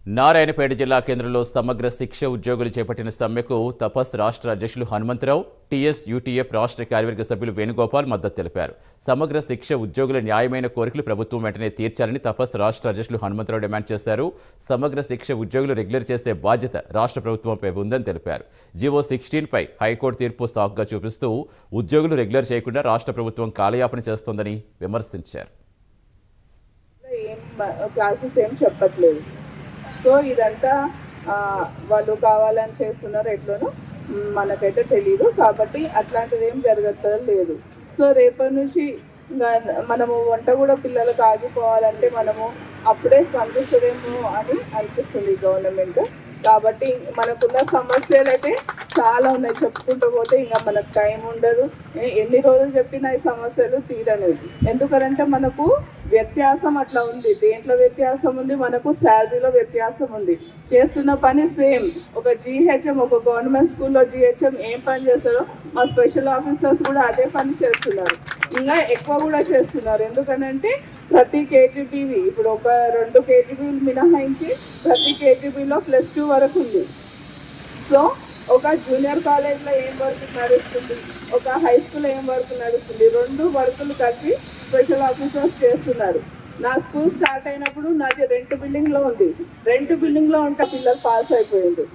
నారాయణపేట జిల్లా కేంద్రంలో సమగ్ర శిక్ష ఉద్యోగులు చేపట్టిన సమ్మెకు తపస్ రాష్ట్ర అధ్యక్షులు హనుమంతరావు, టీఎస్ యూటీఎఫ్ రాష్ట్ర కార్యవర్గ సభ్యులు వేణుగోపాల్ మద్దతు తెలిపారు. సమగ్ర శిక్ష ఉద్యోగుల న్యాయమైన కోరికలు ప్రభుత్వం వెంటనే తీర్చాలని తపస్ రాష్ట్ర అధ్యక్షులు హనుమంతరావు డిమాండ్ చేశారు. సమగ్ర శిక్ష ఉద్యోగులు రెగ్యులర్ చేసే బాధ్యత రాష్ట్ర ప్రభుత్వంపై ఉందని తెలిపారు. జీవో 16 పై హైకోర్టు తీర్పు సాకుగా చూపిస్తూ ఉద్యోగులు రెగ్యులర్ చేయకుండా రాష్ట్ర ప్రభుత్వం కాలయాపన చేస్తోందని విమర్శించారు. క్లాసెస్ ఏం చెప్పట్లేదు. సో ఇదంతా వాళ్ళు కావాలని చేస్తున్నారు, ఎట్లనో మనకైతే తెలియదు. కాబట్టి అట్లాంటిది ఏం జరగలేదు. సో రేపటి నుంచి మనము వంట కూడా పిల్లలకు ఆగిపోవాలంటే మనము అప్పుడే స్పందిస్తుందేమో అని అనిపిస్తుంది గవర్నమెంట్. కాబట్టి మనకున్న సమస్యలు అయితే చాలా ఉన్నాయి, చెప్పుకుంటూ పోతే ఇంకా మనకు టైం ఉండదు. ఎన్ని రోజులు చెప్పినా ఈ సమస్యలు తీరలేదు. ఎందుకంటే మనకు వ్యత్యాసం అట్లా ఉంది. దేంట్లో వ్యత్యాసం ఉంది? మనకు శాలరీలో వ్యత్యాసం ఉంది. చేస్తున్న పని సేమ్. ఒక జీహెచ్ఎం, ఒక గవర్నమెంట్ స్కూల్లో జీహెచ్ఎం ఏం పని చేస్తారో మా స్పెషల్ ఆఫీసర్స్ కూడా అదే పని చేస్తున్నారు, ఇంకా ఎక్కువ కూడా చేస్తున్నారు. ఎందుకంటే ప్రతి కేజీబీవి ఇప్పుడు ఒక 2 కేజీబీలు మినహాయించి ప్రతి కేజీబీలో +2 వరకు ఉంది. సో ఒక జూనియర్ కాలేజ్లో ఏం వర్క్ నడుస్తుంది, ఒక హై స్కూల్లో ఏం వర్క్ నడుస్తుంది, 2 వర్కులు కలిపి స్పెషల్ ఆఫీసర్స్ చేస్తున్నారు. నా స్కూల్ స్టార్ట్ అయినప్పుడు నాది రెంట్ బిల్డింగ్లో ఉంది. రెంట్ బిల్డింగ్లో ఉంటే పిల్లలు పాస్ అయిపోయింది.